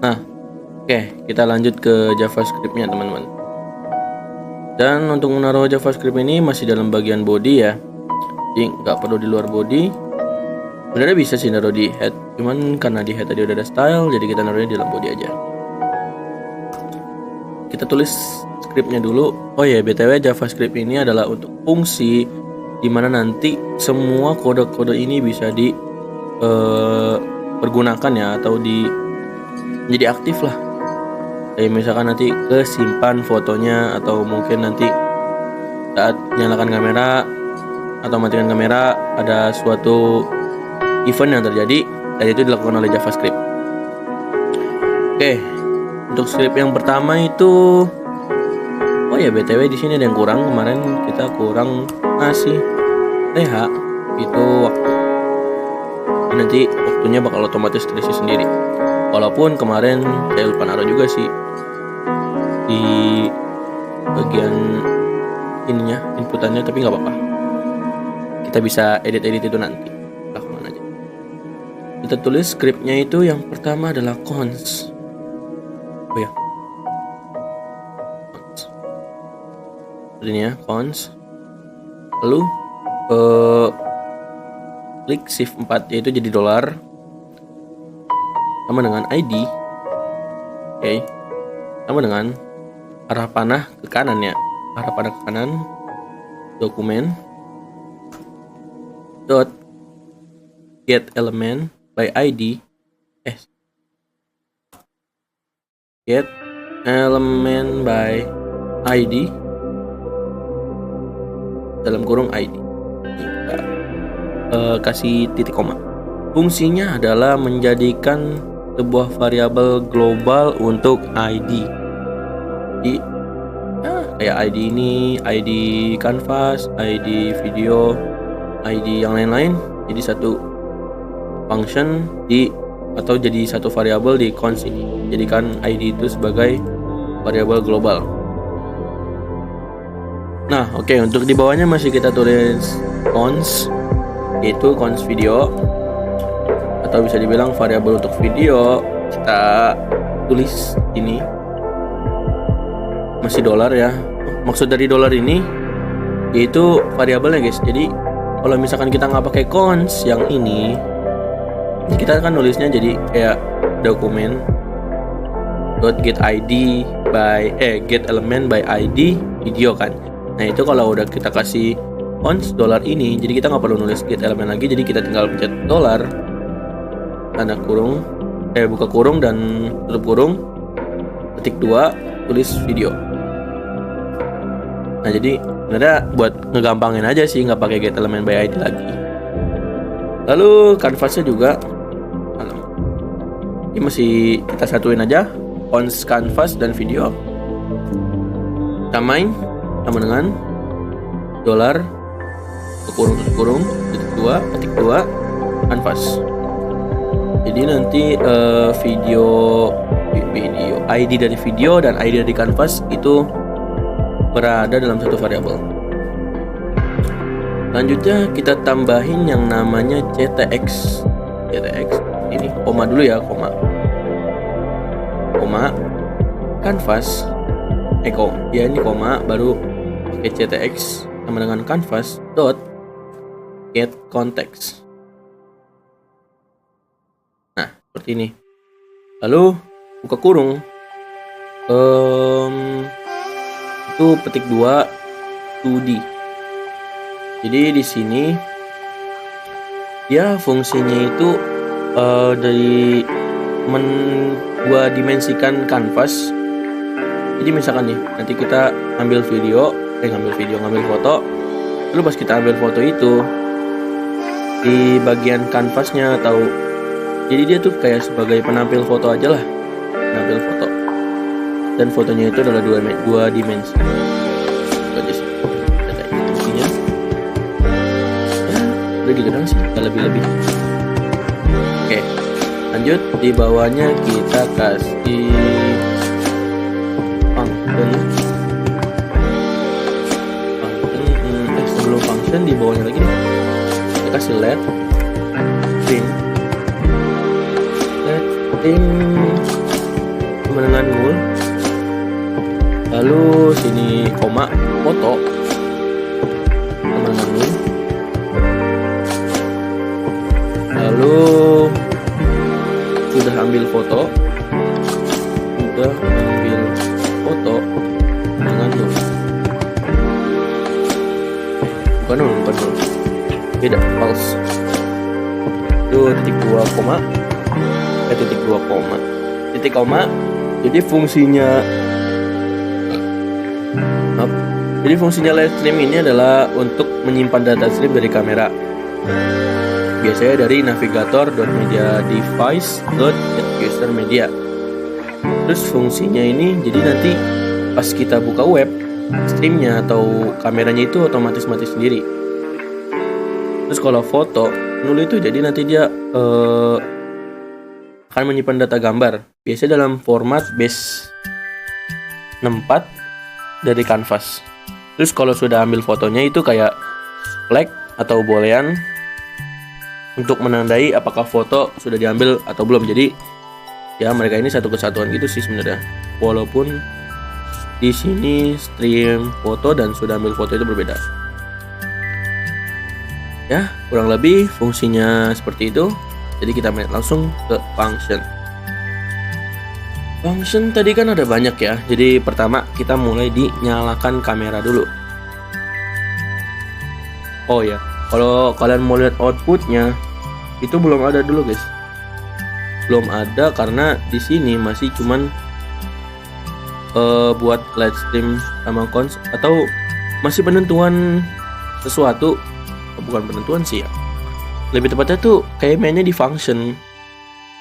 Nah, oke, kita lanjut ke JavaScript-nya teman-teman. Dan untuk menaruh JavaScript ini masih dalam bagian body ya, jadi nggak perlu di luar body. Sebenarnya bisa sih naruh di head, cuman karena di head tadi udah ada style, jadi kita naruhnya di dalam body aja. Kita tulis scriptnya dulu. Oh ya, BTW JavaScript ini adalah untuk fungsi dimana nanti semua kode-kode ini bisa pergunakan ya, atau jadi aktif lah. Kayak misalkan nanti kesimpan fotonya, atau mungkin nanti saat nyalakan kamera atau matikan kamera ada suatu event yang terjadi, dan itu dilakukan oleh JavaScript. Oke, untuk script yang pertama itu, oh ya BTW di sini ada yang kurang. Kemarin kita kurang ngasih TH itu waktu. Jadi nanti waktunya bakal otomatis terisi sendiri. Walaupun kemarin saya lupa naruh juga sih di bagian ininya, inputannya, tapi nggak apa-apa. Kita bisa edit itu nanti. Lakukan aja. Kita tulis scriptnya itu yang pertama adalah cons. Oh ya. Cons. Ini ya, cons. Lalu klik shift 4 yaitu jadi dolar. Sama dengan ID. Oke. Sama dengan arah panah ke kanan ya. Arah panah ke kanan. Dokumen. Dot get element by ID. Get element by ID dalam kurung ID. Kita kasih titik koma. Fungsinya adalah menjadikan sebuah variabel global untuk ID. Jadi kayak ID ini, ID canvas, ID video, ID yang lain-lain, jadi satu function atau jadi satu variabel di cons ini. Jadikan ID itu sebagai variabel global. Nah, oke, untuk di bawahnya masih kita tulis cons, yaitu cons video, atau bisa dibilang variabel untuk video. Kita tulis ini masih dolar ya. Maksud dari dolar ini yaitu variabelnya guys. Jadi kalau misalkan kita nggak pakai cons yang ini, kita akan nulisnya jadi kayak dokumen .get ID by get element by ID video kan. Nah itu kalau udah kita kasih cons dolar ini, jadi kita nggak perlu nulis get element lagi. Jadi kita tinggal pencet dolar, tanda kurung, buka kurung dan tutup kurung, ketik 2, tulis video. Nah jadi sebenarnya buat ngegampangin aja sih, nggak pakai get element by ID lagi. Lalu canvasnya juga ini masih kita satuin aja, cons canvas dan video. Samain sama dengan dolar kurung tutup kurung ketik 2 canvas. Jadi nanti video ID dari video dan ID dari canvas itu berada dalam satu variabel. Selanjutnya kita tambahin yang namanya CTX. Ini koma dulu ya, koma canvas ini koma baru pakai CTX sama dengan canvas dot get context. Nah seperti ini. Lalu buka kurung, itu petik 2 2D. Jadi di sini dia fungsinya itu dari gua dimensikan canvas. Jadi misalkan nih, nanti kita ngambil foto. Lalu pas kita ambil foto itu di bagian canvasnya, atau jadi dia tuh kayak sebagai penampil foto aja lah, penampil foto. Dan fotonya itu adalah dua dimensi. Itu aja sih. Data fungsinya. Ya, udah gitu dong sih, nggak lebih-lebih. Oke, lanjut di bawahnya kita kasih function. Sebelum function di bawahnya lagi nih, kita kasih let string Lalu sini koma foto, teman-teman ini. Lalu sudah ambil foto dengan nul. Bukan nul, tidak, false. Itu titik 2 koma, titik koma. Jadi fungsinya live stream ini adalah untuk menyimpan data stream dari kamera. Biasanya dari navigator.mediadevice.usermedia. Terus fungsinya ini jadi nanti pas kita buka web, streamnya atau kameranya itu otomatis mati sendiri. Terus kalau foto nul itu jadi nanti dia akan menyimpan data gambar, biasanya dalam format base64 dari kanvas. Terus kalau sudah ambil fotonya itu kayak flag atau bolehan untuk menandai apakah foto sudah diambil atau belum. Jadi ya mereka ini satu kesatuan gitu sih sebenarnya. Walaupun di sini stream foto dan sudah ambil foto itu berbeda. Ya, kurang lebih fungsinya seperti itu. Jadi kita main langsung ke function. Function tadi kan ada banyak ya. Jadi pertama kita mulai dinyalakan kamera dulu. Oh ya, kalau kalian mau lihat outputnya itu belum ada dulu guys. Belum ada karena di sini masih cuman buat live stream sama cons atau masih penentuan sesuatu. Bukan penentuan sih ya. Lebih tepatnya tuh kayak mainnya di function.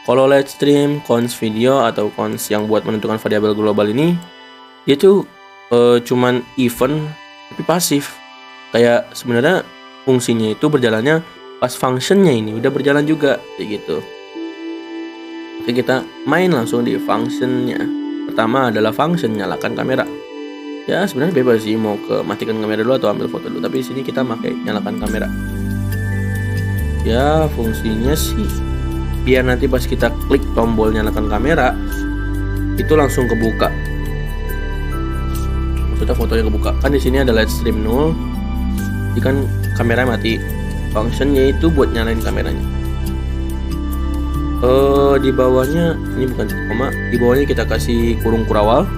Kalau live stream, cons video atau cons yang buat menentukan variabel global ini, dia tuh cuman event tapi pasif. Kayak sebenarnya fungsinya itu berjalannya pas functionnya ini udah berjalan juga kayak gitu. Oke, kita main langsung di functionnya. Pertama adalah function nyalakan kamera. Ya sebenarnya bebas sih mau ke matikan kamera dulu atau ambil foto dulu, tapi di sini kita pakai nyalakan kamera. Ya fungsinya sih biar nanti pas kita klik tombol nyalakan kamera itu langsung kebuka. Maksudnya fotonya kebuka. Kan di sini ada live stream nul. Jadi kan kamera mati. Functionnya itu buat nyalain kameranya. Di bawahnya ini bukan koma. Di bawahnya kita kasih kurung kurawal.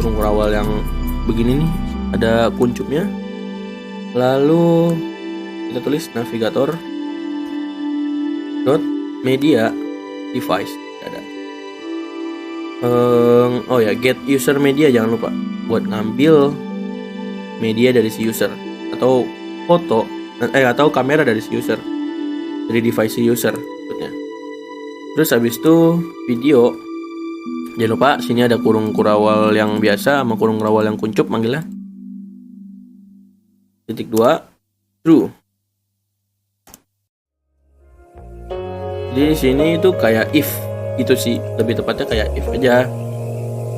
Kurung kurawal yang begini nih. Ada kuncupnya. Lalu kita tulis navigator dot media device ada. Oh ya, get user media jangan lupa buat ngambil media dari si user atau foto atau kamera dari si user, dari device si user maksudnya. Terus habis itu video, jangan lupa sini ada kurung kurawal yang biasa sama kurung kurawal yang kuncup manggilnya. Titik 2 true. Di sini itu kayak if itu sih, lebih tepatnya kayak if aja.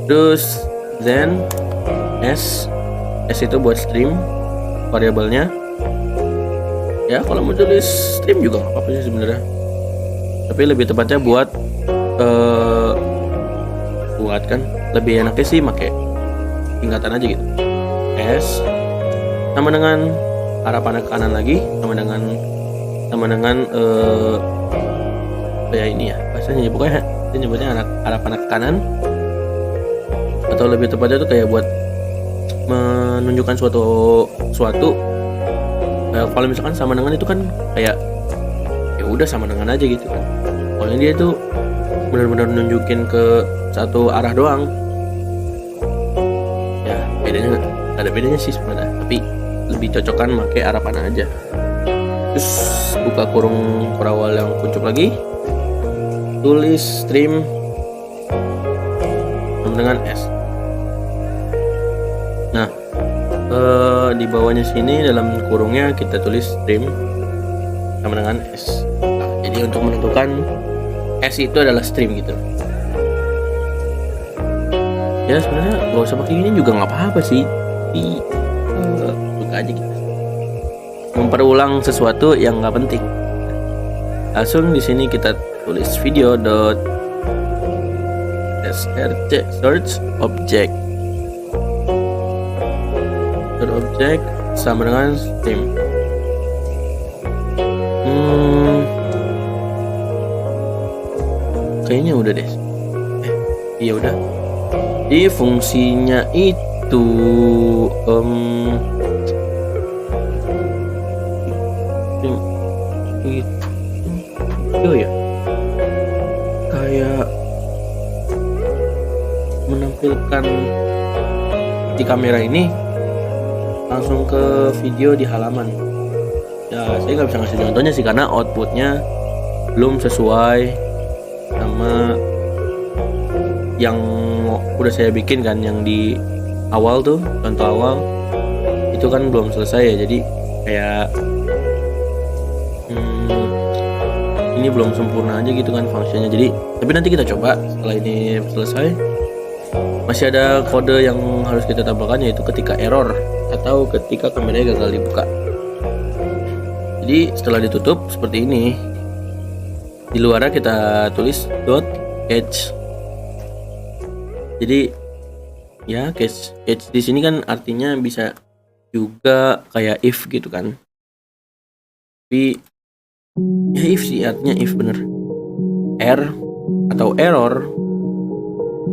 Terus then s itu buat stream variabelnya. Ya kalau mau tulis stream juga nggak apa-apa sih sebenarnya. Tapi lebih tepatnya buat kan lebih enaknya sih pakai tingkatan aja gitu. S sama dengan arah panah ke kanan lagi, sama dengan kayak ini ya bahasanya, pokoknya dia nyebutnya arah panah ke kanan, atau lebih tepatnya tuh kayak buat menunjukkan suatu kalau misalkan sama dengan itu kan kayak ya udah sama dengan aja gitu kan. Kalau dia tuh benar-benar nunjukin ke satu arah doang. Ya bedanya ada bedanya sih sebenarnya, tapi lebih cocokkan pakai arah panah aja. Terus buka kurung kurawal yang kuncup lagi, tulis stream dengan S. Nah di bawahnya sini dalam kurungnya kita tulis stream sama dengan S. Nah, jadi untuk menentukan S itu adalah stream gitu. Ya sebenarnya gak usah pakai ini juga nggak apa-apa sih. Buka aja gitu. Memperulang sesuatu yang nggak penting. Langsung di sini kita tulis video.src search object. dot object sama dengan stream. Kayaknya udah deh. Iya udah. Di fungsinya itu itu ya kayak menampilkan di kamera ini langsung ke video di halaman. Ya saya nggak bisa ngasih contohnya sih karena outputnya belum sesuai sama yang udah saya bikin kan, yang di awal tuh contoh awal itu kan belum selesai ya, jadi kayak ini belum sempurna aja gitu kan fungsinya. Jadi tapi nanti kita coba setelah ini selesai. Masih ada kode yang harus kita tambahkan, yaitu ketika error atau ketika kameranya gagal dibuka. Jadi setelah ditutup seperti ini, di luarnya kita tulis .catch. Jadi ya catch di sini kan artinya bisa juga kayak if gitu kan. Tapi ya if sih artinya if bener. Atau error.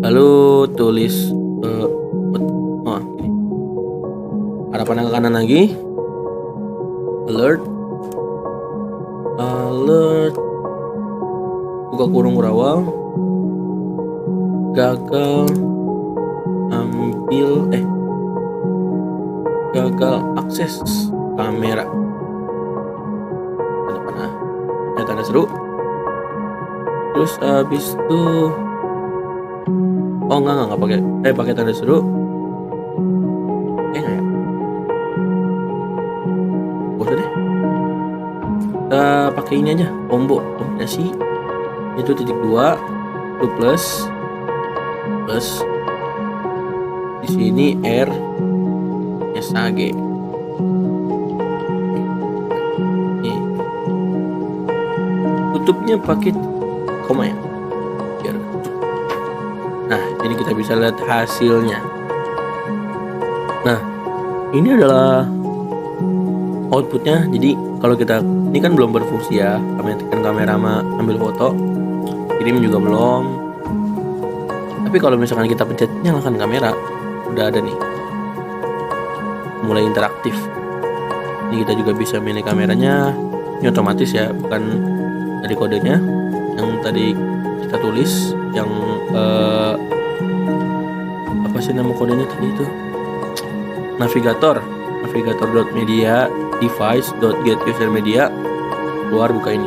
Lalu tulis arah panah ke kanan lagi. Alert. Buka kurung berawal. Gagal akses kamera. Ada panah. Tanda seru. Terus habis itu enggak pakai tanda seru. Enggak ya? Udah deh. Kita pakai ini aja, kombinasi. Itu titik 2 itu plus di sini R SAG. Nih. Tutupnya pakai koma ya. Biar. Nah, ini kita bisa lihat hasilnya. Nah, ini adalah outputnya. Jadi kalau kita ini kan belum berfungsi ya, kami tekan kamera sama ambil foto, kirim juga belum. Tapi kalau misalkan kita pencet nyalakan kamera, udah ada nih, mulai interaktif. Ini kita juga bisa milih kameranya. Ini otomatis ya, bukan dari kodenya yang tadi kita tulis, yang apa sih nama kodenya tadi itu? Navigator.media device.getUserMedia, keluar buka ini.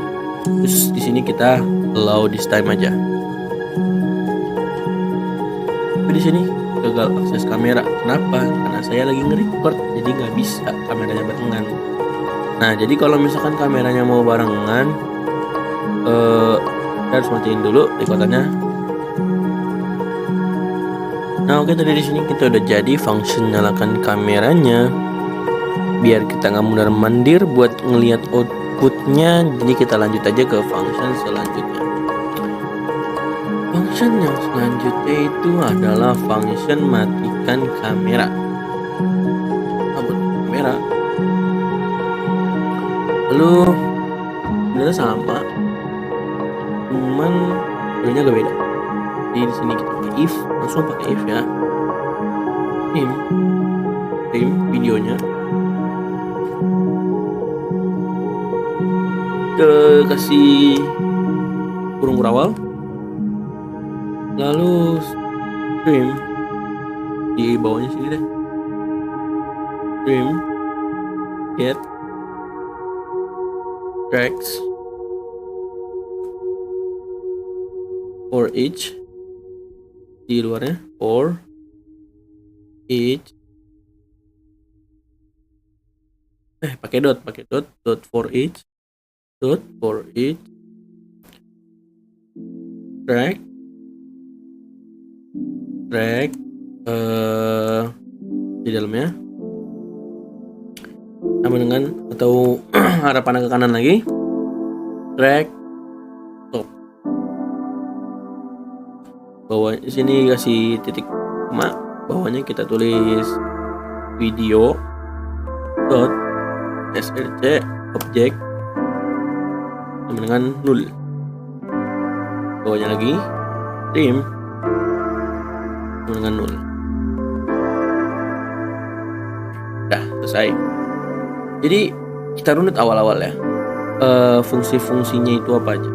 Terus di sini kita allow this time aja. Tapi di sini gagal akses kamera. Kenapa? Karena saya lagi nge-record, jadi nggak bisa kameranya barengan. Nah, jadi kalau misalkan kameranya mau barengan, kita harus matiin dulu recordannya. Nah, oke, tadi di sini kita udah jadi function nyalakan kameranya. Biar kita nggak mundar-mandir buat ngelihat outputnya, jadi kita lanjut aja ke function selanjutnya. Function yang selanjutnya itu adalah function matikan kamera. Kamera. Lalu sebenarnya sama, cuman sebenarnya agak beda. Jadi di sini kita pakai if, langsung pakai if ya. Trim videonya. Kasih kurung berawal, lalu stream di bawahnya sini deh, stream get tracks for each, di luarnya for each, pakai dot for each track di dalamnya sama dengan atau arah panah ke kanan lagi, track top. Bawah di sini kasih titik koma, bawahnya kita tulis video. dot src objek sama dengan 0. Bawahnya lagi stream sama dengan 0. Udah selesai. Jadi kita runut awal-awal ya. Fungsi-fungsinya itu apa aja?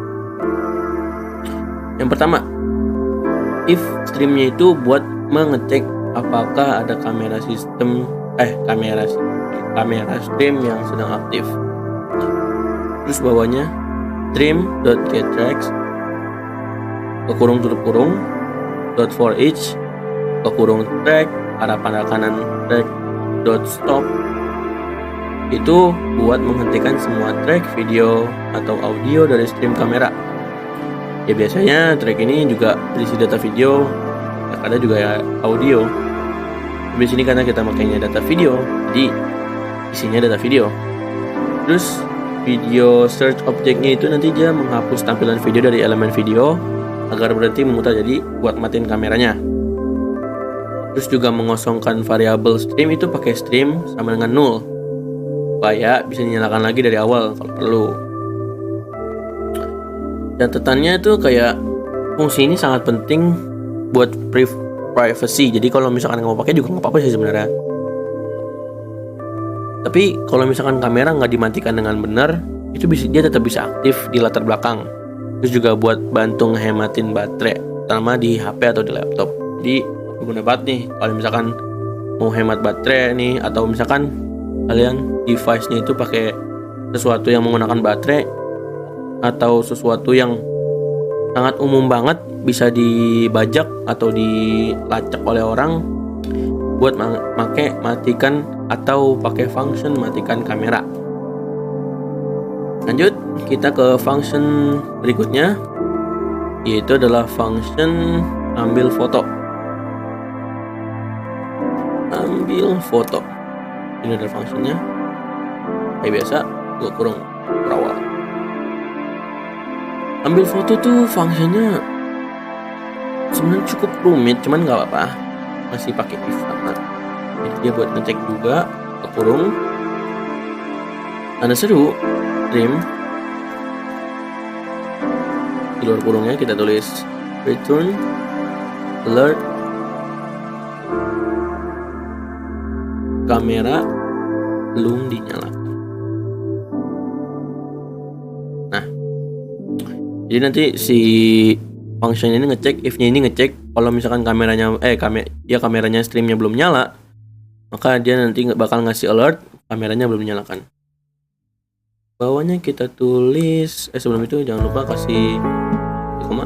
Yang pertama, if streamnya itu buat mengecek apakah ada kamera stream yang sedang aktif. Terus bawahnya stream.getTracks tutup kurung .for_each track arah pandang kanan track .stop itu buat menghentikan semua track video atau audio dari stream kamera. Ya biasanya track ini juga berisi data video, ya kadang juga ya audio. Di sini karena kita makainya data video, jadi isinya data video. Terus video search objeknya itu nanti dia menghapus tampilan video dari elemen video agar berhenti memutar, jadi buat matiin kameranya. Terus juga mengosongkan variabel stream itu pakai stream sama dengan 0 supaya bisa dinyalakan lagi dari awal kalau perlu. Catatannya itu kayak fungsi ini sangat penting buat privacy. Jadi kalau misalkan nggak mau pakai juga nggak apa-apa sih sebenarnya. Tapi kalau misalkan kamera nggak dimatikan dengan benar, itu dia tetap bisa aktif di latar belakang. Terus juga buat bantu ngehematin baterai, terutama di HP atau di laptop. Jadi berguna banget nih kalau misalkan mau hemat baterai nih, atau misalkan kalian device-nya itu pakai sesuatu yang menggunakan baterai atau sesuatu yang sangat umum banget bisa dibajak atau dilacak oleh orang, buat matikan atau pakai function matikan kamera. Lanjut kita ke function berikutnya, yaitu adalah function ambil foto. Ini ada functionnya kayak biasa, gue kurung berawal. Ambil foto tuh functionnya sebenarnya cukup rumit, cuman nggak apa-apa, masih pakai if sama. Jadi dia buat ngecek juga ke kurung. Tanda seru stream, di luar kurungnya kita tulis return alert kamera belum dinyalakan. Nah, jadi nanti si function ini ngecek, if-nya ini ngecek kalau misalkan kameranya streamnya belum nyala, maka dia nanti bakal ngasih alert kameranya belum dinyalakan. Bawahnya kita tulis sebelum itu jangan lupa kasih koma.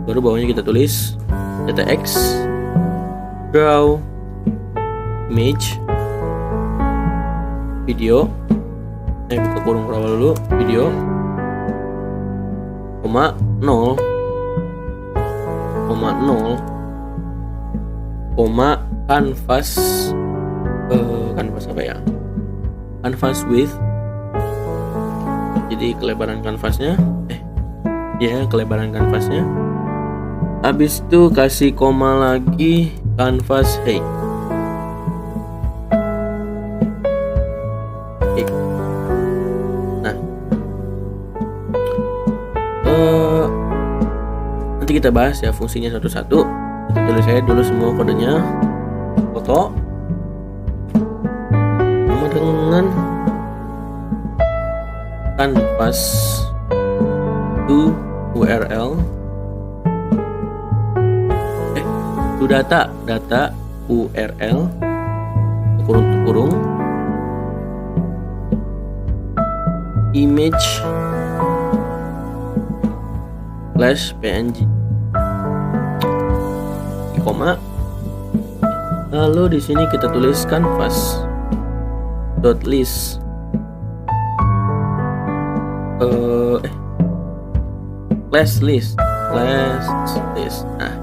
Baru bawahnya kita tulis data X draw image video, buka kurung berawal dulu, video koma 0 canvas apa ya, canvas width, jadi kelebaran kanvasnya kelebaran kanvasnya. Habis itu kasih koma lagi canvas height. Nanti kita bahas ya fungsinya satu-satu. Kita tulis saya dulu semua kodenya. Foto sama dengan canvas to URL to data URL kurung image / png koma, lalu di sini kita tulis canvas .list class list. Nah,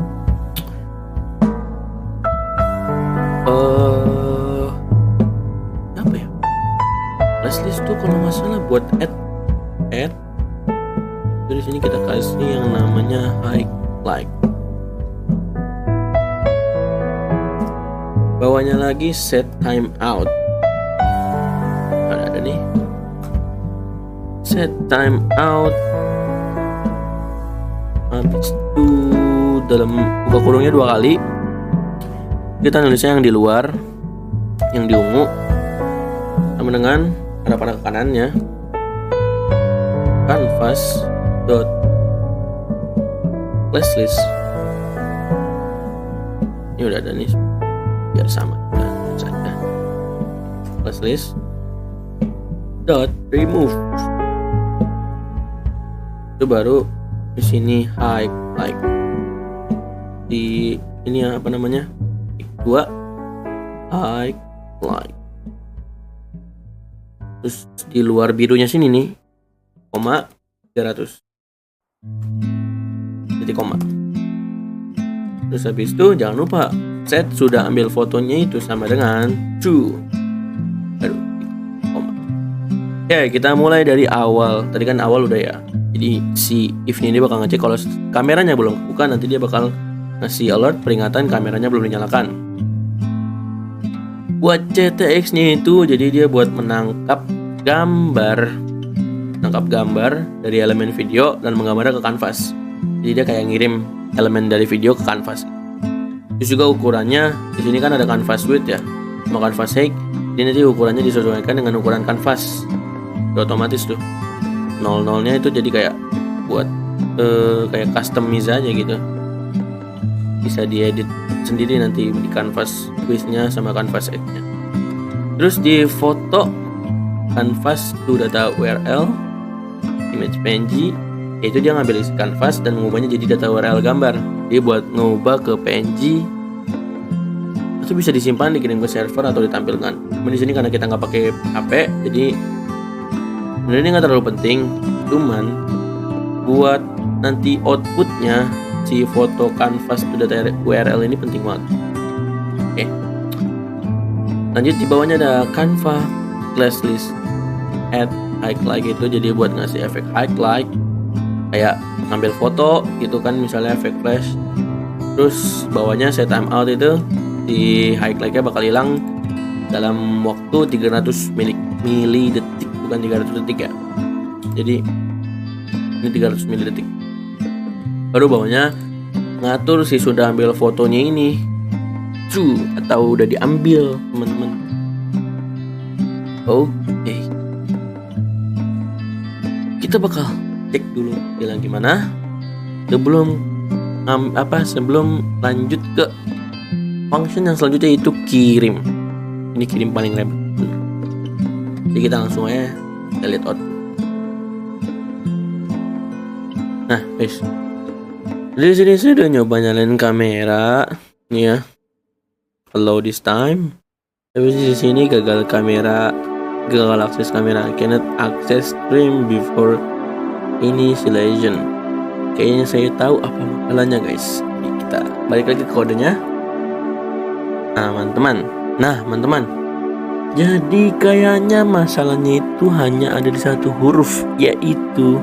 apa ya, class list tuh kalau nggak salah buat add. Jadi di sini kita kasih yang namanya highlight. Bawahnya lagi set time out. Ada nih. Set time out. Habis itu dalam buka kurungnya 2 kali. Kita nulisnya yang di luar, yang di ungu, sama dengan ada pada ke kanannya. Canvas dot class list. Ini udah ada nih, biar sama saja. Class list dot remove. Itu baru di sini highlight. Di ini apa namanya? 2 highlight. Terus di luar birunya sini nih, koma 300. Titik koma. Terus habis itu jangan lupa set sudah ambil fotonya itu sama dengan true. Aduh, koma. Oke, kita mulai dari awal. Tadi kan awal udah ya. Jadi si if ini bakal ngecek kalau kameranya belum buka, nanti dia bakal ngasih alert peringatan kameranya belum dinyalakan. Buat CTX-nya itu jadi dia buat menangkap gambar dari elemen video dan menggambarnya ke kanvas. Jadi dia kayak ngirim elemen dari video ke kanvas. Terus juga ukurannya di sini kan ada canvas width ya, sama canvas height. Jadi nanti ukurannya disesuaikan dengan ukuran kanvas. Udah otomatis tuh. 00-nya itu jadi kayak buat kayak customize aja gitu. Bisa diedit sendiri nanti di canvas width-nya sama canvas height-nya. Terus di foto canvas to data URL image PNG, itu dia ngambil isi canvas dan mengubahnya jadi data URL gambar. Dia buat ngubah ke PNG itu bisa disimpan, dikirim ke server atau ditampilkan. Cuma di sini karena kita nggak pakai HP, jadi sebenarnya ini nggak terlalu penting. Cuman buat nanti outputnya si foto canvas to data URL ini penting banget. Oke. Lanjut di bawahnya ada Canva class list add highlight gitu, jadi buat ngasih efek highlight kayak ngambil foto gitu kan, misalnya efek flash. Terus bawahnya set time out itu di highlightnya bakal hilang dalam waktu 300 mili detik, bukan 300 detik ya. Jadi ini 300 mili detik. Baru bawahnya ngatur si sudah ambil fotonya ini true atau udah diambil teman-teman. Oke. Kita bakal cek dulu bilang gimana sebelum lanjut ke function yang selanjutnya, itu kirim. Ini kirim paling ribet. Jadi kita langsung aja kita lihat output. Nah guys, di sini saya udah nyoba nyalain kamera nih ya, allow this time. Tapi di sini gagal akses kamera, cannot access stream before initialization. Kayaknya saya tahu apa masalahnya guys. Jadi kita balik lagi ke kodenya. Nah teman-teman, jadi kayaknya masalahnya itu hanya ada di satu huruf, yaitu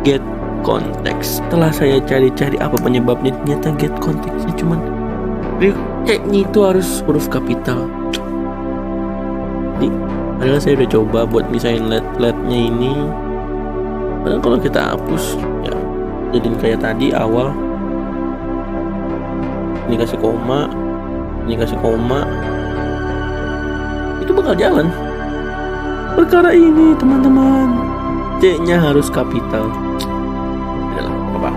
get context. Setelah saya cari-cari apa penyebabnya, ternyata get context-nya cuman kayaknya itu harus huruf kapital. Jadi padahal saya udah coba buat misahin LED-nya ini. Padahal kalau kita hapus ya jadiin kayak tadi awal, ini kasih koma, itu bakal jalan. Perkara ini teman-teman, C-nya harus kapital. Adalah apa?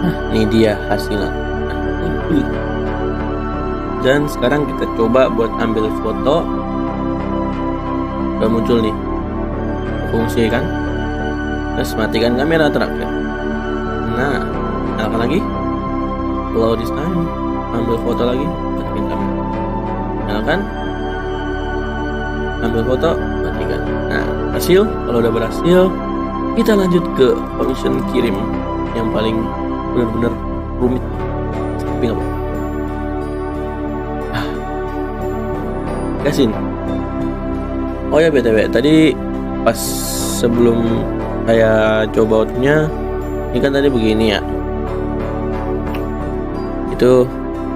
Nah, ini dia hasilnya. Dan sekarang kita coba buat ambil foto. Udah muncul nih fungsi kan. Terus matikan kamera terakhir. Nah, nyalakan lagi. Allow this time. Ambil foto lagi, matikan kamera. Nyalakan. Ambil foto, matikan. Nah, hasil. Kalau udah berhasil, kita lanjut ke function kirim yang paling benar-benar rumit. Tapi nggak apa-apa. Gasin. Oh ya BTW, tadi pas sebelum saya coba outnya, ini kan tadi begini ya. Itu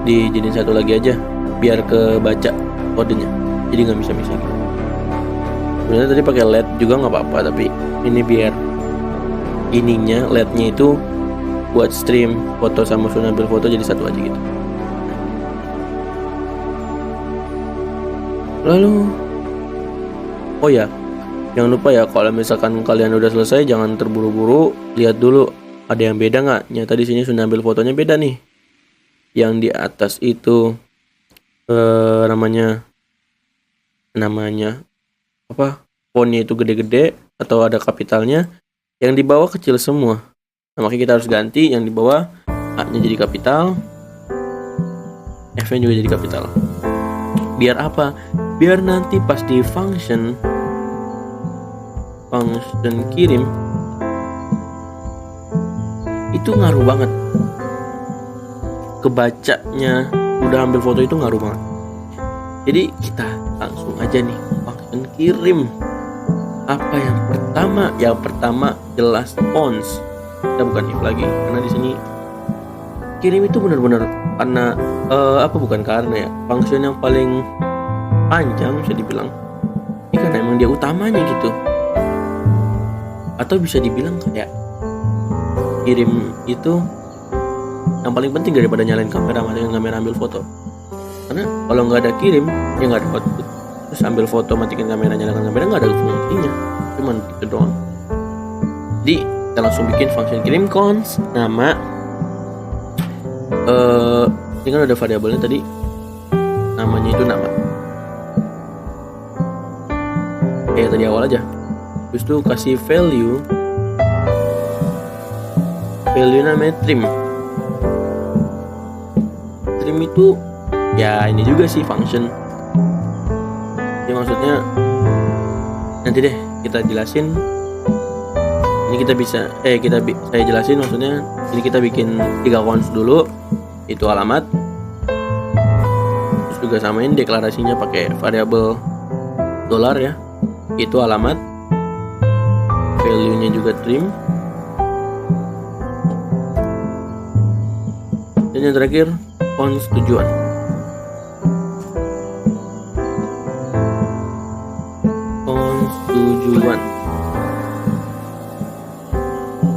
dijadiin satu lagi aja biar kebaca kodenya. Jadi nggak bisa Sebenarnya tadi pakai LED juga nggak apa-apa, tapi ini biar ininya LED-nya itu buat stream foto sama suruh ambil foto jadi satu aja gitu. Lalu oh ya, jangan lupa ya, kalau misalkan kalian udah selesai jangan terburu-buru, lihat dulu ada yang beda nggak. Nyata di sini sudah ambil fotonya beda nih. Yang di atas itu namanya apa? Fontnya itu gede-gede atau ada kapitalnya. Yang di bawah kecil semua. Nah, makanya kita harus ganti yang di bawah A-nya jadi kapital, F-nya juga jadi kapital. Biar apa? Biar nanti pas di function kirim itu ngaruh banget. Kebacanya udah ambil foto itu ngaruh banget. Jadi kita langsung aja nih function kirim. Apa yang pertama? Yang pertama jelas fonts. Kita bukan if lagi karena di sini kirim itu benar-benar karena bukan karena ya, function yang paling panjang bisa dibilang. Ini karena emang dia utamanya gitu. Atau bisa dibilang kayak kirim itu yang paling penting daripada nyalain kamera, matikan kamera ambil foto. Karena kalau nggak ada kirim ya nggak ada output. Terus ambil foto matikan kamera nyalakan kamera nggak ada fungsinya, cuman gitu doang. Jadi kita langsung bikin function kirim cons nama. Ini kan ada variabelnya tadi, namanya itu nama. Kayak tadi awal aja. Terus tuh kasih value namanya trim. Trim itu ya ini juga sih function. Ini maksudnya nanti deh kita jelasin. Ini kita bisa saya jelasin maksudnya. Ini kita bikin 3 cons dulu. Itu alamat. Terus juga samain deklarasinya pakai variabel dolar ya. Itu alamat. Value-nya juga trim. Dan yang terakhir cons tujuan. Cons tujuan.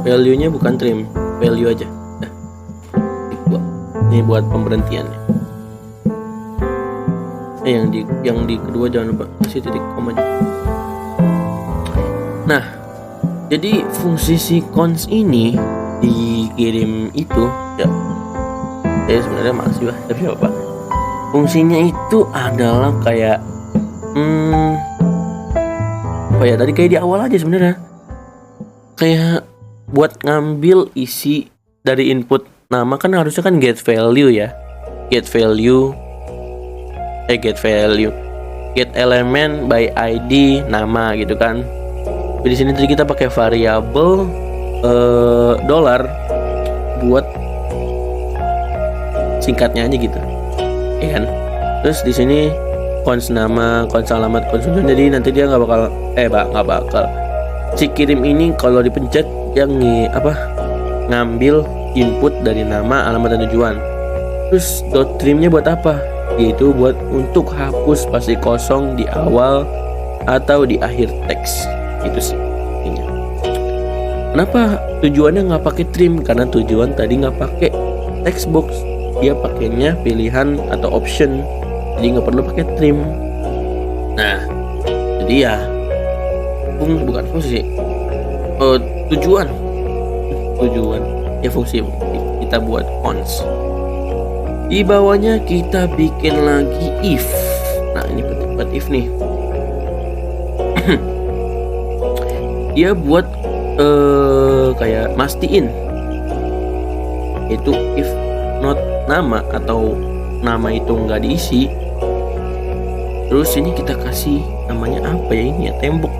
Value-nya bukan trim, value aja. Nah, ini buat pemberhentiannya. Yang di kedua jangan lupa kasih titik koma. Nah, jadi fungsi si cons ini dikirim itu ya. Sebenarnya masih lah, tapi apa? Fungsinya itu adalah kayak apa ya, tadi kayak di awal aja sebenarnya. Kayak buat ngambil isi dari input nama kan harusnya kan get value ya. Get element by ID nama gitu kan. Tapi di sini tadi kita pakai variabel dolar buat singkatnya aja gitu, ya kan? Terus di sini cons nama, cons alamat, cons tujuan. Jadi nanti dia nggak bakal si kirim ini kalau dipencet dia ngambil input dari nama, alamat, dan tujuan. Terus dot trimnya buat apa? Yaitu buat untuk hapus spasi kosong di awal atau di akhir teks. Itu sih intinya. Kenapa tujuannya nggak pakai trim? Karena tujuan tadi nggak pakai text box, dia pakainya pilihan atau option, jadi nggak perlu pakai trim. Nah, jadi ya bukan fungsi, tujuan ya, fungsi kita buat cons. Di bawahnya kita bikin lagi if. Nah, ini penting buat if nih. Dia buat kayak mastiin, itu if not nama atau nama itu nggak diisi. Terus ini kita kasih namanya apa ya, ini ya, tembok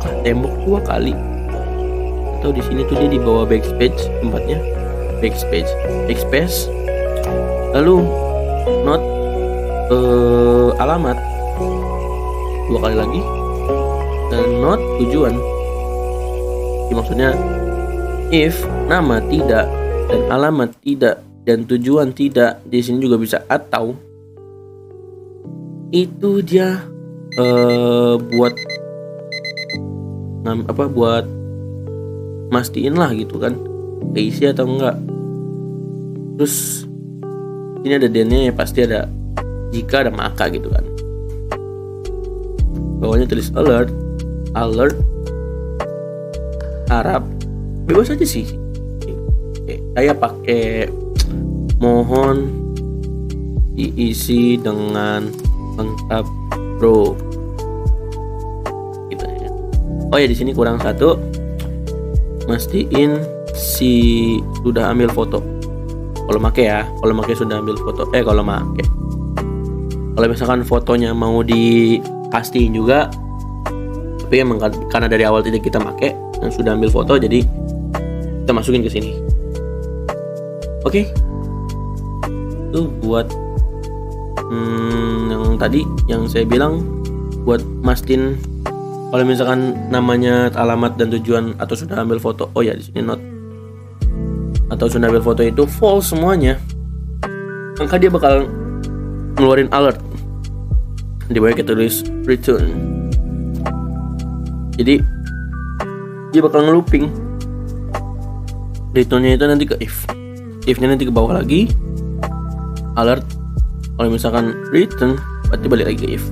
2 kali. Atau di sini tuh dia di bawah backspace tempatnya, backspace. Lalu not alamat 2 kali lagi, dan not tujuan. Jadi maksudnya if nama tidak dan alamat tidak dan tujuan tidak, di sini juga bisa atau. Itu dia buat buat mastiin lah gitu kan keisi atau enggak. Terus ini ada then-nya ya, pasti ada jika ada maka gitu kan. Bawahnya tulis alert Arab, bebas aja sih. Saya pakai mohon diisi dengan lengkap bro gitu ya. Oh ya, di sini kurang satu, mastiin si sudah ambil foto. Kalau make sudah ambil foto. Kalau misalkan fotonya mau dipastiin juga, tapi emang karena dari awal tidak kita make yang sudah ambil foto, jadi kita masukin ke sini. Oke. Itu buat yang tadi yang saya bilang, buat mastiin kalau misalkan namanya, alamat dan tujuan atau sudah ambil foto. Oh ya, di sini note. Atau sudah ambil foto itu false semuanya, maka dia bakal ngeluarin alert. Di bawah kita tulis return. Jadi dia bakal ngelooping. Returnnya itu nanti ke if-nya nanti ke bawah lagi, alert. Kalau misalkan return, berarti balik lagi ke if.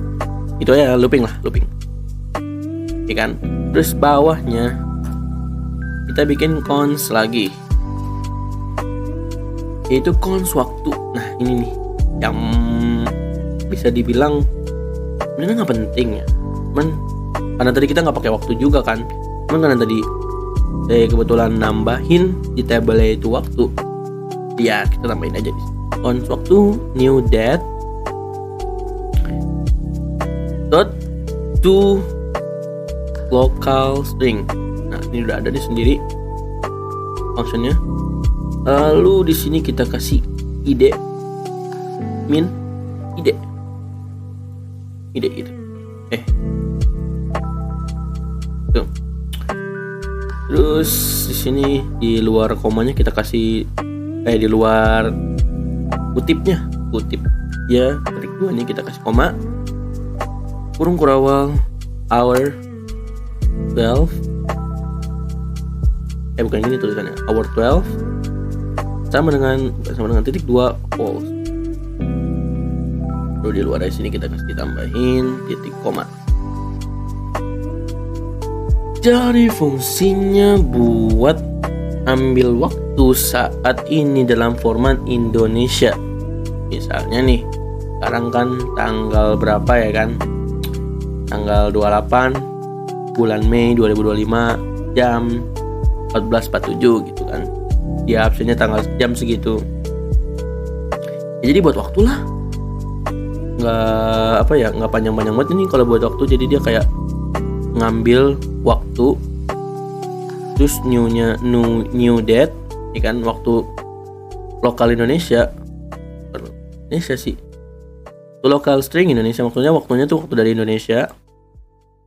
Itu aja looping. Ya kan? Terus bawahnya kita bikin cons lagi, yaitu cons waktu. Nah ini nih yang bisa dibilang sebenarnya nggak penting ya, karena tadi kita nggak pakai waktu juga kan. Karena tadi saya kebetulan nambahin di table itu waktu, ya kita tambahin aja di sini. Cons waktu new date dot to local string. Nah ini udah ada di sendiri functionnya. Lalu di sini kita kasih ide gitu. Tuh. Terus di sini di luar komanya kita kasih di luar kutip ya, ketik 2 nya kita kasih koma, kurung kurawal hour 12. Bukan gini tulisannya, hour 12 sama dengan titik 2 false. Lalu di luar dari sini kita kasih tambahin titik koma. Jadi fungsinya buat ambil waktu saat ini dalam format Indonesia. Misalnya nih, sekarang kan tanggal berapa ya kan? Tanggal 28 bulan Mei 2025 jam 14.47 gitu kan. Dia absennya tanggal jam segitu. Ya, jadi buat waktu lah. Nggak panjang-panjang banget ini kalau buat waktu. Jadi dia kayak ngambil waktu, terus new date, ya kan, waktu lokal Indonesia sih. Itu local string Indonesia, maksudnya waktunya tuh waktu dari Indonesia.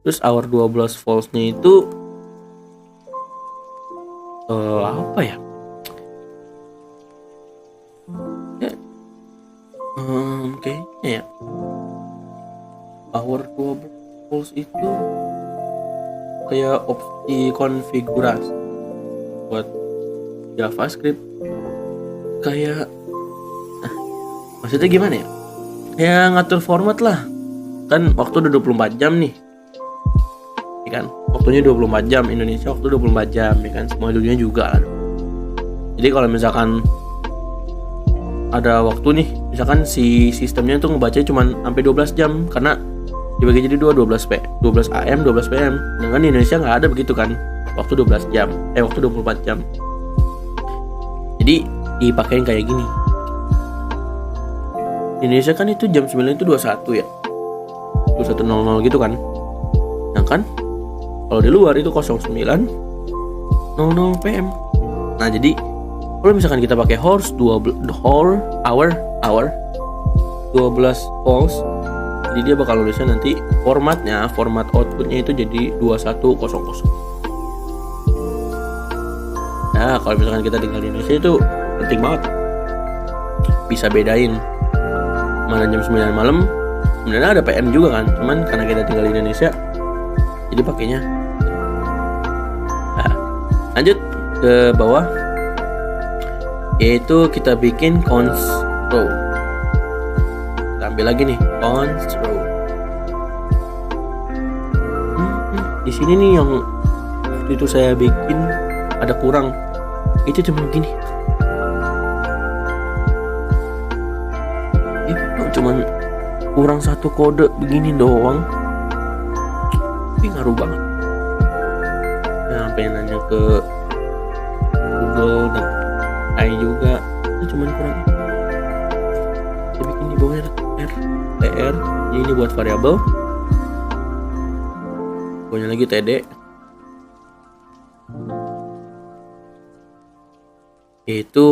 Terus hour 12 false-nya itu apa ya? Kayaknya ya hour 12 false itu kayak opsi konfigurasi buat JavaScript. Kayak maksudnya gimana ya? Ya ngatur format lah. Kan waktu udah 24 jam nih. Ya kan? Waktunya 24 jam, Indonesia waktu 24 jam, ya kan? Semua dunia juga lah. Jadi kalau misalkan ada waktu nih, misalkan si sistemnya tuh ngebaca cuma sampai 12 jam karena dibagi jadi 12 AM, 12 PM. Dengan di Indonesia nggak ada begitu kan, waktu 12 jam, waktu 24 jam. Jadi dipakein kayak gini. Di Indonesia kan itu jam 9 itu 21 ya, 21.00 gitu kan. Nah kan, kalau di luar itu 09.00 PM. Nah jadi kalau misalkan kita pakai hour 12 false, jadi dia bakal nulisnya nanti format outputnya itu jadi 2100. Nah kalau misalkan kita tinggal di Indonesia itu penting banget bisa bedain mana jam 9 malam. Sebenarnya ada PM juga kan, cuman karena kita tinggal di Indonesia jadi pakainya Lanjut ke bawah, yaitu kita bikin cons row. Kita ambil lagi nih cons row. Di sini nih yang waktu itu saya bikin ada kurang, itu cuma gini. Cuman kurang satu kode begini doang, tapi ngaruh banget. Sampai nanya ke Google dan AI juga, itu cuman kurang. Saya bikin di bawah tr, ini buat variabel. Bawahnya lagi td, itu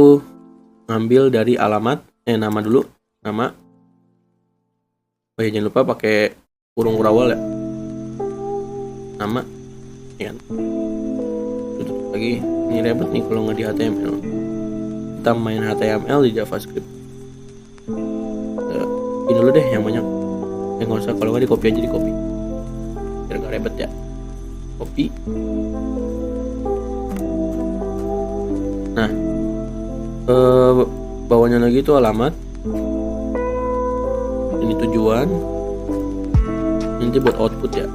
ngambil dari alamat, nama dulu, nama. Oh ya, jangan lupa pakai kurung kurawal ya, nama, ya kan? Tutup lagi, ini ribet nih kalau nggak di HTML. Kita main HTML di JavaScript. Ini dulu deh yang banyak, nggak usah, kalau nggak di copy aja, di copy biar nggak ribet ya. Copy. Nah, bawahnya lagi itu alamat, ini tujuan, nanti buat output ya.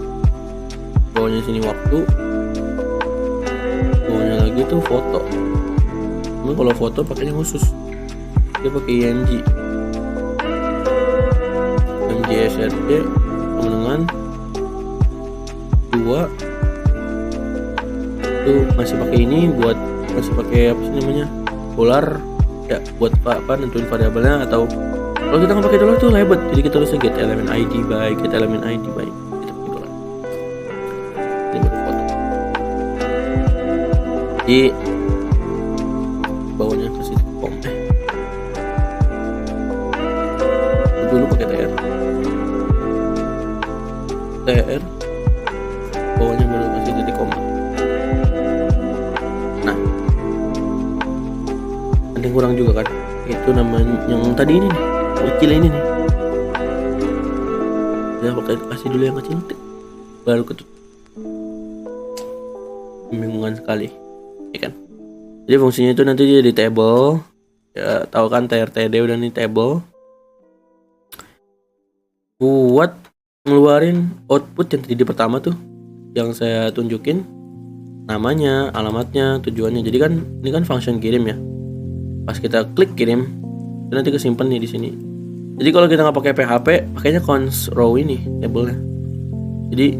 Bawahnya sini waktu, bawahnya lagi tuh foto. Cuma kalau foto pakainya khusus, dia pakai img src sama dengan 2 itu masih pakai ini, buat masih pakai apa sih namanya, dolar ya, buat apa nentuin variabelnya. Atau kalau kita nggak pakai dolar tuh ribet, jadi kita harus get element id by kita pakai dolar. Ini baru foto. Jadi bawahnya ke situ dulu pakai tr, bawahnya baru kasih titik koma. Nah, ada yang kurang juga kan, itu namanya yang tadi ini nih, kecil ini nih, ya pakai kasih dulu yang kecil baru ketutup. Membingungkan sekali ya kan. Jadi fungsinya itu nanti dia di table ya, tahu kan trtd udah nih, table buat ngeluarin output yang tadi di pertama tuh yang saya tunjukin, namanya, alamatnya, tujuannya. Jadi kan ini kan function kirim ya, pas kita klik kirim itu nanti kesimpan nih di sini. Jadi kalau kita nggak pakai PHP, pakainya cons row ini table-nya. Jadi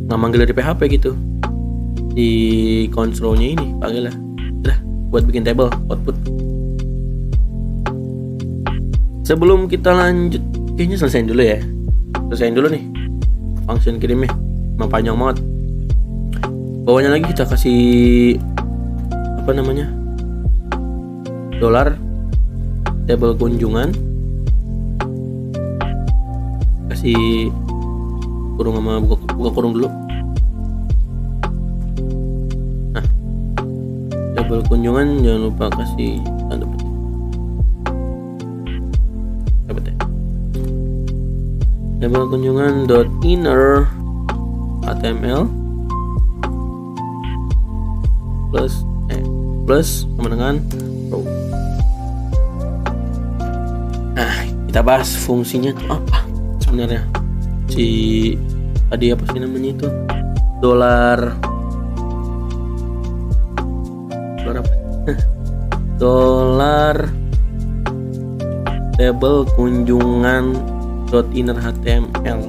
nggak manggil dari PHP gitu, di cons row-nya ini panggil lah, udah buat bikin table output. Sebelum kita lanjut, kayaknya selesaiin dulu nih function kirimnya, emang panjang banget. Bawahnya lagi kita kasih apa namanya, dolar, table kunjungan, kasih kurung sama buka kurung dulu. Nah, table kunjungan jangan lupa kasih tanda petik. Table kunjungan .inner HTML plus sama dengan row. Nah, kita bahas fungsinya tuh apa sebenarnya. Si tadi apa sih namanya itu, dolar apa? Dolar table kunjungan .inner HTML.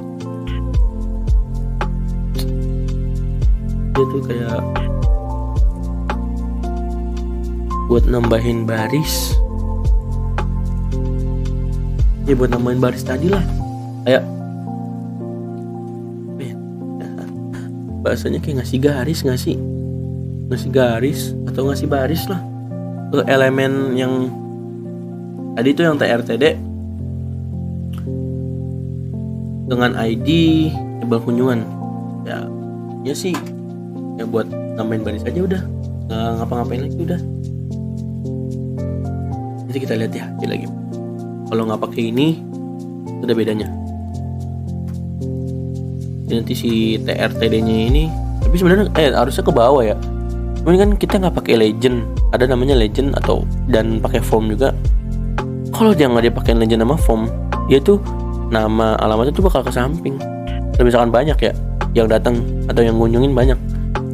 Dia tuh kayak buat nambahin baris. Ya buat nambahin baris tadi lah. Kayak bahasanya kayak ngasih garis atau ngasih baris lah ke elemen yang tadi tuh yang trtd dengan ID table kunjungan. Ya sih ya buat nambahin baris aja udah, nggak ngapa-ngapain lagi udah. Jadi kita lihat ya lagi, kalau nggak pakai ini ada bedanya. Jadi nanti si trtd nya ini, tapi sebenarnya harusnya ke bawah ya, Cuman kan kita nggak pakai legend, ada namanya legend atau dan pakai form juga. Kalau dia nggak dipakai legend sama form, dia tuh nama alamatnya tuh bakal ke samping. Kalau misalkan banyak ya yang datang atau yang ngunjungin banyak,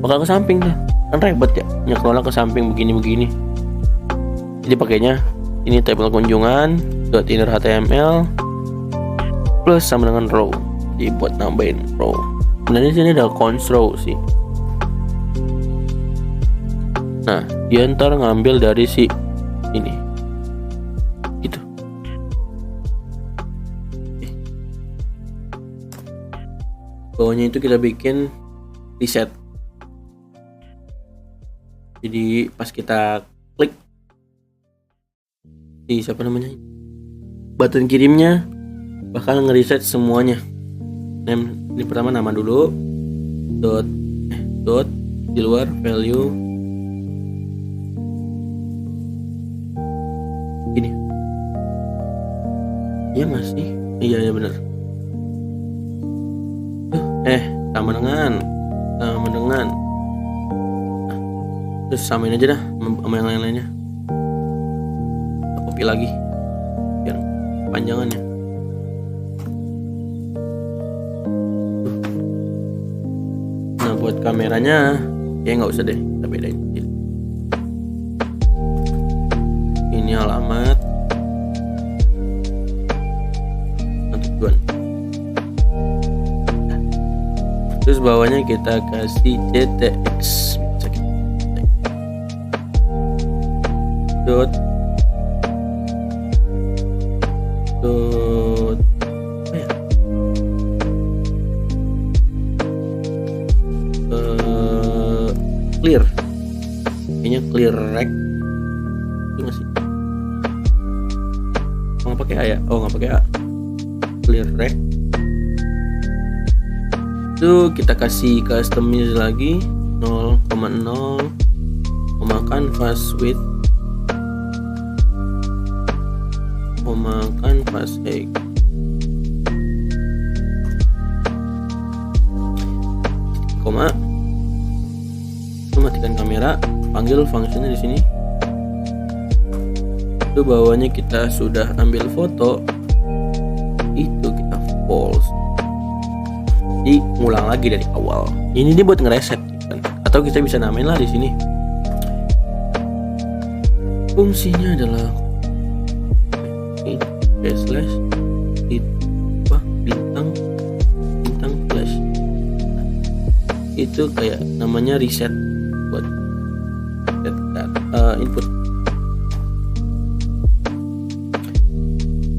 bakal ke samping tuh, kan ribet ya nyekrolnya ke samping begini. Jadi pakainya ini table kunjungan .inner HTML plus sama dengan row. Jadi buat nambahin row. Sebenarnya sini ada cons row sih. Nah, dia ntar ngambil dari si ini. Gitu. Bawahnya itu kita bikin reset. Jadi pas kita klik di siapa namanya? Button kirimnya bakal ngereset semuanya. Ini pertama nama dulu. Dot di luar value gini. Iya masih. Iya benar. Sama dengan terus samain aja dah sama yang lain-lainnya. Kita copy lagi biar panjangannya. Nah buat kameranya ya nggak usah deh, kita bedain. Ini alamat tujuan. Terus bawahnya kita kasih JTX dot clear, kayaknya clear rec itu nggak sih? Nggak pakai A ya? Oh nggak pakai A. Clear rec itu kita kasih customize lagi 0,0 canvas width canvas height. Koma itu matikan kamera, panggil fungsinya di sini. Itu bawahnya kita sudah ambil foto, itu kita false. Jadi ngulang lagi dari awal. Ini dia buat ngereset kan? Atau kita bisa namain lah di sini. Fungsinya adalah slash bintang flash. Itu kayak namanya reset buat input.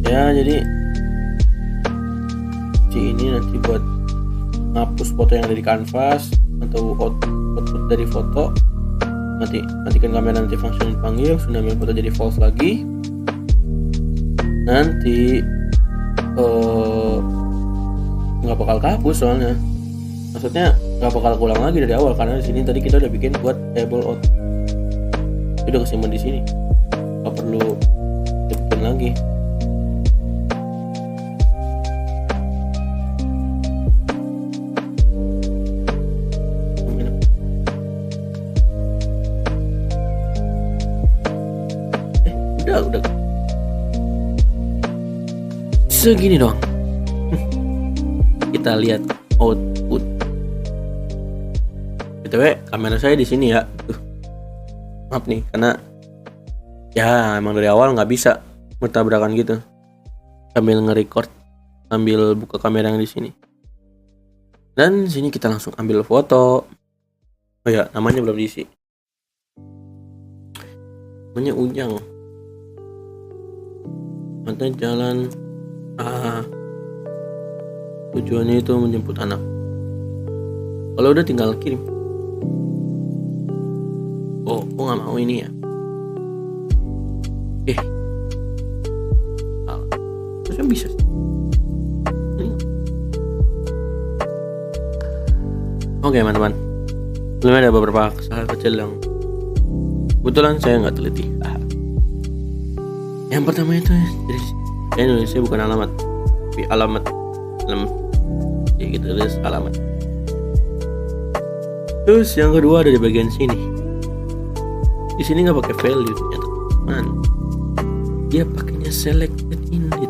Ya jadi ini nanti buat ngapus foto yang ada di kanvas atau output dari foto. Matikan kamera, nanti function dipanggil, sudah ambil foto jadi false lagi. Nanti nggak bakal kehapus soalnya. Maksudnya nggak bakal ulang lagi dari awal karena di sini tadi kita udah bikin buat table out. Itu udah kesimpan di sini. Nggak perlu bikin lagi. Udah segini doang. Kita lihat output. BTW kamera saya di sini ya. Maaf nih karena ya emang dari awal nggak bisa bertabrakan gitu. Sambil nge-record, sambil buka kamera yang di sini. Dan di sini kita langsung ambil foto. Oh ya, namanya belum diisi. Namanya Ujang. Nanti jalan tujuannya itu menjemput anak. Kalau udah tinggal kirim. Oh, aku nggak mau ini ya. Terusnya bisa sih. Oke teman-teman, sebelumnya ada beberapa kesalahan kecil yang kebetulan saya nggak teliti. Yang pertama itu jadi saya Indonesia bukan alamat, tapi alamat. Jadi kita tulis alamat. Terus yang kedua ada di bagian sini. di sini nggak pakai value ternyata, teman. Dia pakainya selected index.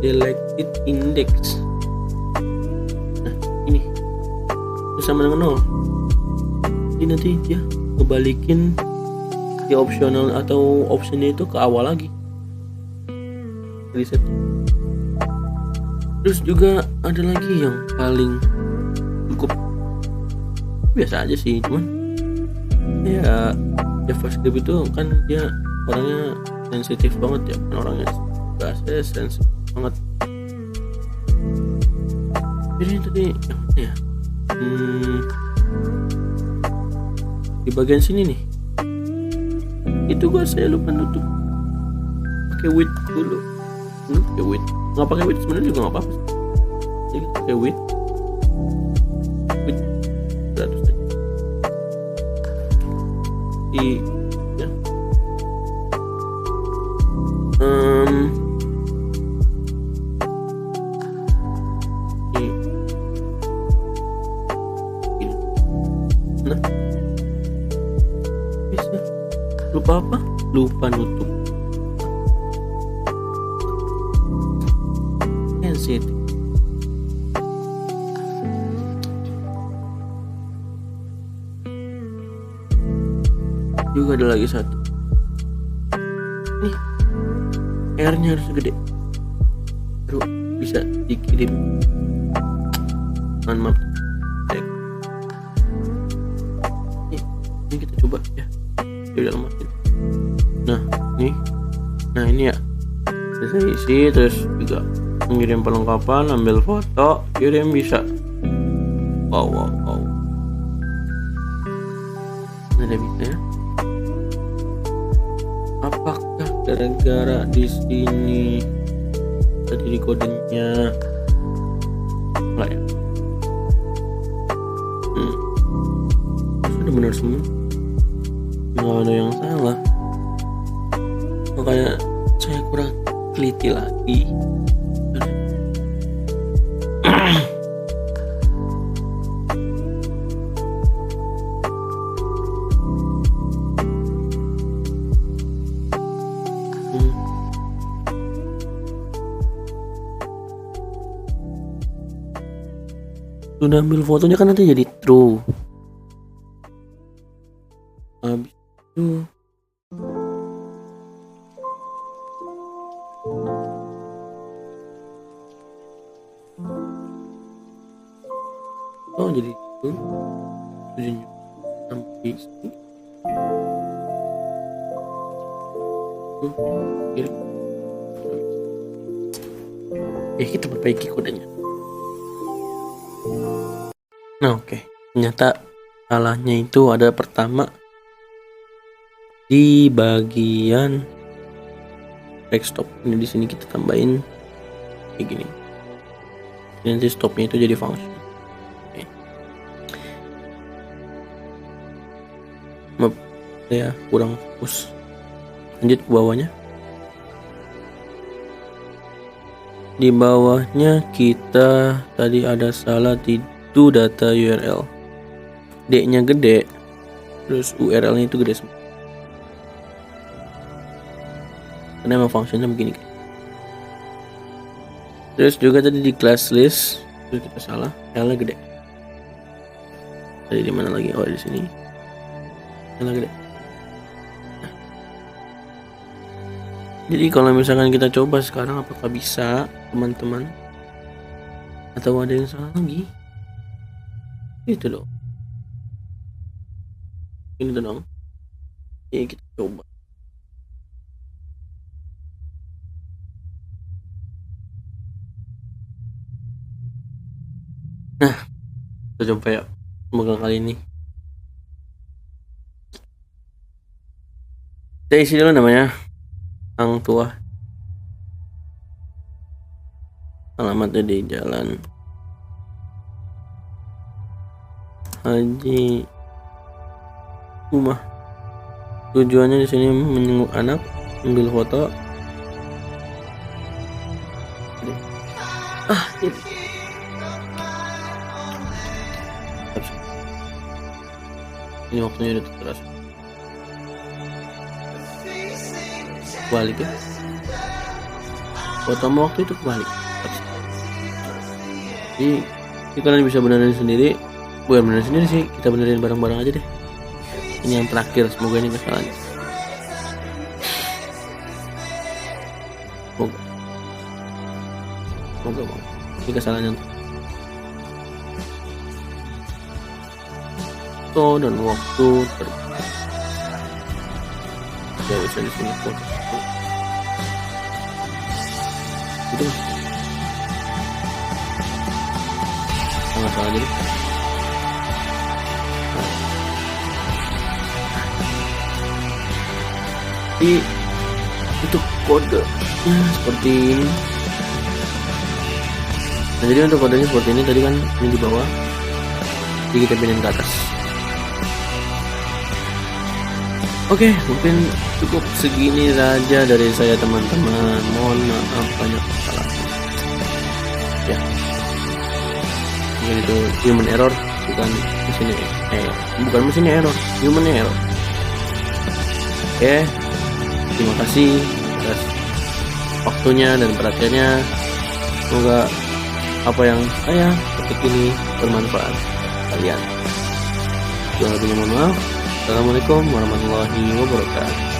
Selected index. Nah, ini sama dengan 0. Jadi nanti dia ngebalikin di optional atau optionnya itu ke awal lagi. Reset. Terus juga ada lagi yang paling cukup biasa aja sih, cuman ya JavaScript itu kan dia orangnya sensitif banget ya, bukan orangnya bahasa sensitif banget. Jadi tadi yang mana ya, di bagian sini nih, itu saya lupa nutup pakai width dulu. Pakai width, nggak pakai width sebenarnya juga nggak apa-apa. Jadi pakai width 100 aja. Ya. Nah, bisa. Lupa apa? Lupa nutup. Sensitive. Juga ada lagi satu. Nih, R-nya harus gede. Baru bisa dikirim. Maaf. Ini kita coba ya. Di dalam mesin. Nah, ini ya. Bisa isi, terus juga mengirim perlengkapan, ambil foto, kirim bisa. Wow. Ada bisa ya. Apakah gara-gara di sini tadi di kodenya enggak ya? Sudah benar semua, nggak ada yang salah. Makanya saya kurang teliti lagi. Sudah ambil fotonya kan nanti jadi true. Habis itu jadi itu tujuannya sampai sini. Kita perbaiki kodenya. Nah, oke. Ternyata salahnya itu ada pertama di bagian backstop. Ini di sini kita tambahin kayak gini. Nanti stopnya itu jadi function. Oke. Maaf, saya kurang fokus. Lanjut ke bawahnya. Di bawahnya kita tadi ada salah di do data URL. D-nya gede, terus URL-nya itu gede semua. Karena emang fungsinya begini. Terus juga tadi di class list itu kita salah, L-nya gede. Tadi di mana lagi? Oh, di sini. L-nya gede. Nah. Jadi kalau misalkan kita coba sekarang, apakah bisa, teman-teman? Atau ada yang salah lagi? Itu dong. Ini tuh dong. Ini kita coba. Nah, kita coba ya. Semoga kali ini kita isi dulu namanya Hang Tua. Alamatnya di Jalan Haji Umah. Tujuannya di sini menjenguk anak, ambil foto. Ini. Ini waktunya udah terasa balik ya. Kalau waktu itu kebalik. Jadi kalian bisa benerin sendiri. Bukan benerin sendiri sih, kita benerin bareng-bareng aja deh. Ini yang terakhir, semoga ini kesalahannya. Semoga ini kesalahannya. Dan waktu ya bisa di sini foto. Itu salah jadi. Itu kode seperti ini. Nah, jadi untuk kodenya seperti ini tadi kan ini di bawah, jadi kita pindahin ke atas. Oke, mungkin cukup segini saja dari saya teman-teman. Mohon maaf banyak kesalahan. Ya, mungkin itu human error, bukan mesin bukan mesin error, human error. Oke, terima kasih atas waktunya dan perhatiannya. Semoga apa yang saya ketik ini bermanfaat kalian. Jangan lupa mohon maaf. Assalamualaikum warahmatullahi wabarakatuh.